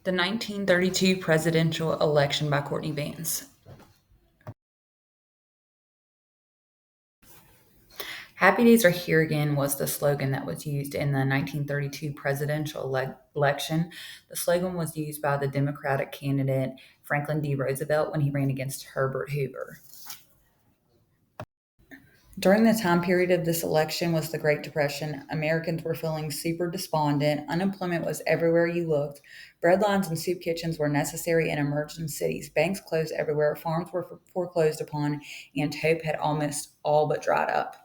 The 1932 presidential election by Courtney Vance. Happy Days Are Here Again was the slogan that was used in the 1932 presidential election. The slogan was used by the Democratic candidate Franklin D. Roosevelt when he ran against Herbert Hoover. During the time period of this election was the Great Depression. Americans were feeling super despondent. Unemployment was everywhere you looked. Bread lines and soup kitchens were necessary in emerging cities. Banks closed everywhere. Farms were foreclosed upon, and hope had almost all but dried up.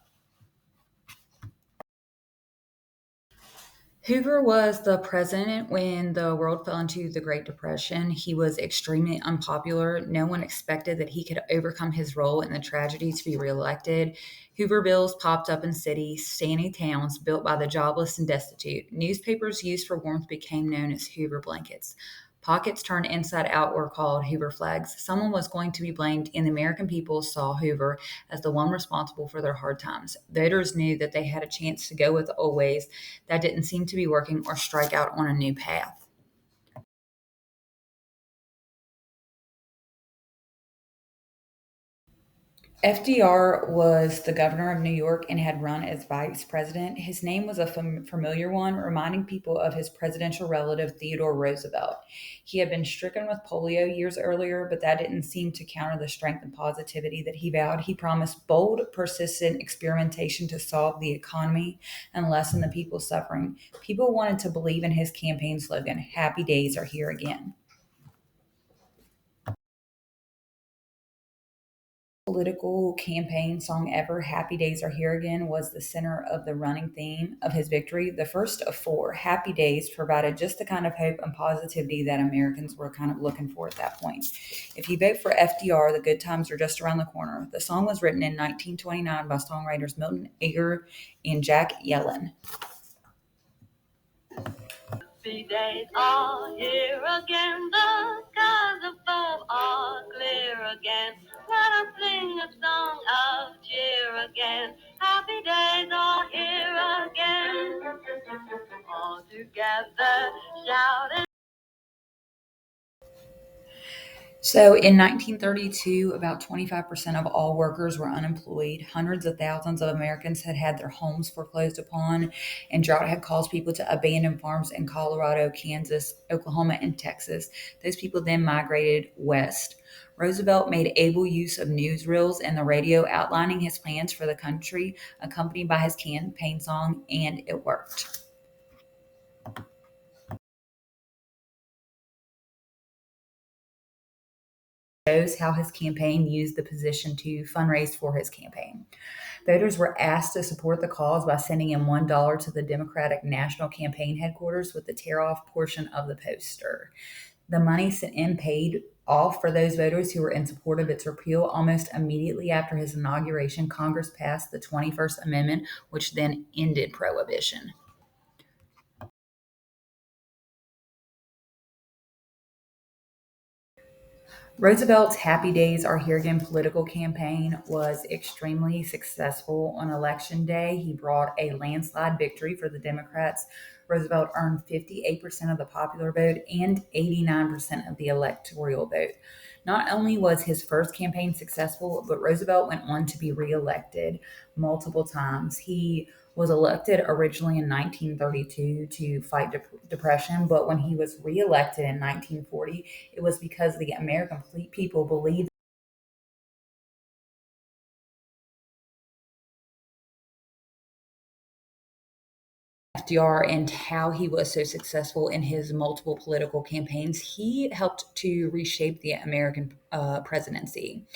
Hoover was the president when the world fell into the Great Depression. He was extremely unpopular. No one expected that he could overcome his role in the tragedy to be reelected. Hoover bills popped up in cities, sandy towns built by the jobless and destitute. Newspapers used for warmth became known as Hoover blankets. Pockets turned inside out were called Hoover flags. Someone was going to be blamed, and the American people saw Hoover as the one responsible for their hard times. Voters knew that they had a chance to go with the old ways that didn't seem to be working or strike out on a new path. FDR was the governor of New York and had run as vice president. His name was a familiar one, reminding people of his presidential relative Theodore Roosevelt. He had been stricken with polio years earlier, but that didn't seem to counter the strength and positivity that he vowed. He promised bold, persistent experimentation to solve the economy and lessen the people's suffering. People wanted to believe in his campaign slogan, Happy Days Are Here Again. Political campaign song ever, Happy Days Are Here Again, was the center of the running theme of his victory. The first of four, Happy Days, provided just the kind of hope and positivity that Americans were kind of looking for at that point. If you vote for FDR, the good times are just around the corner. The song was written in 1929 by songwriters Milton Ager and Jack Yellen. Happy days are here again, the skies above are clear again. Let us sing a song of cheer again. Happy days are here again. All together shouting. So in 1932, about 25% of all workers were unemployed. Hundreds of thousands of Americans had had their homes foreclosed upon, and drought had caused people to abandon farms in Colorado, Kansas, Oklahoma, and Texas. Those people then migrated west. Roosevelt made able use of newsreels and the radio outlining his plans for the country, accompanied by his campaign song, and it worked. Shows how his campaign used the position to fundraise for his campaign. Voters were asked to support the cause by sending in $1 to the Democratic National Campaign headquarters with the tear off portion of the poster. The money sent in paid off for those voters who were in support of its repeal. Almost immediately after his inauguration, Congress passed the 21st Amendment, which then ended prohibition. Roosevelt's Happy Days Are Here Again political campaign was extremely successful. On election day, he brought a landslide victory for the Democrats. Roosevelt earned 58% of the popular vote and 89% of the electoral vote. Not only was his first campaign successful, but Roosevelt went on to be reelected multiple times. He was elected originally in 1932 to fight depression, but when he was reelected in 1940, it was because the American people believed FDR and how he was so successful in his multiple political campaigns. He helped to reshape the American presidency.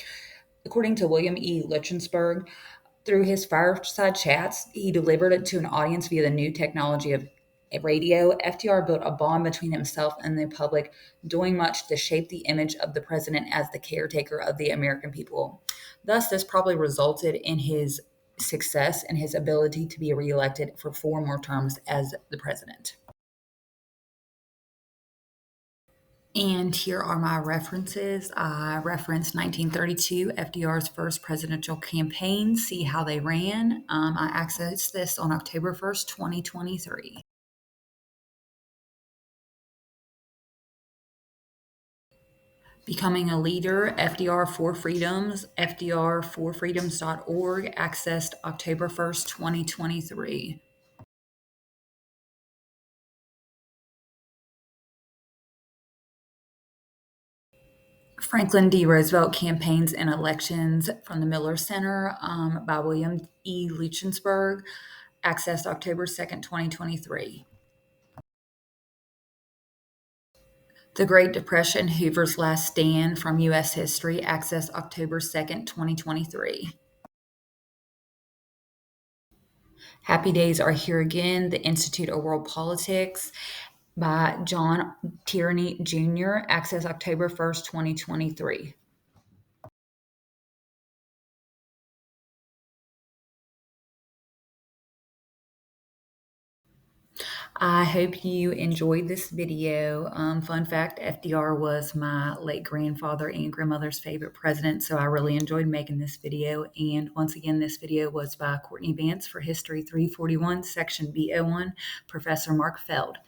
According to William E. Lichtenberg, through his fireside chats, he delivered it to an audience via the new technology of radio. FDR built a bond between himself and the public, doing much to shape the image of the president as the caretaker of the American people. Thus, this probably resulted in his success and his ability to be reelected for four more terms as the president. And here are my references. I referenced 1932, FDR's first presidential campaign, see how they ran. I accessed this on October 1st, 2023. Becoming a leader, FDR for Freedoms, fdrforfreedoms.org, accessed October 1st, 2023. Franklin D. Roosevelt Campaigns and Elections from the Miller Center by William E. Lichtenberg, accessed October 2nd, 2023. The Great Depression, Hoover's Last Stand from U.S. History, accessed October 2nd, 2023. Happy Days Are Here Again, The Institute of World Politics by John Tierney Jr., access October 1st, 2023. I hope you enjoyed this video. Fun fact, FDR was my late grandfather and grandmother's favorite president, so I really enjoyed making this video. And once again, this video was by Courtney Vance for History 341, Section B01, Professor Mark Feld.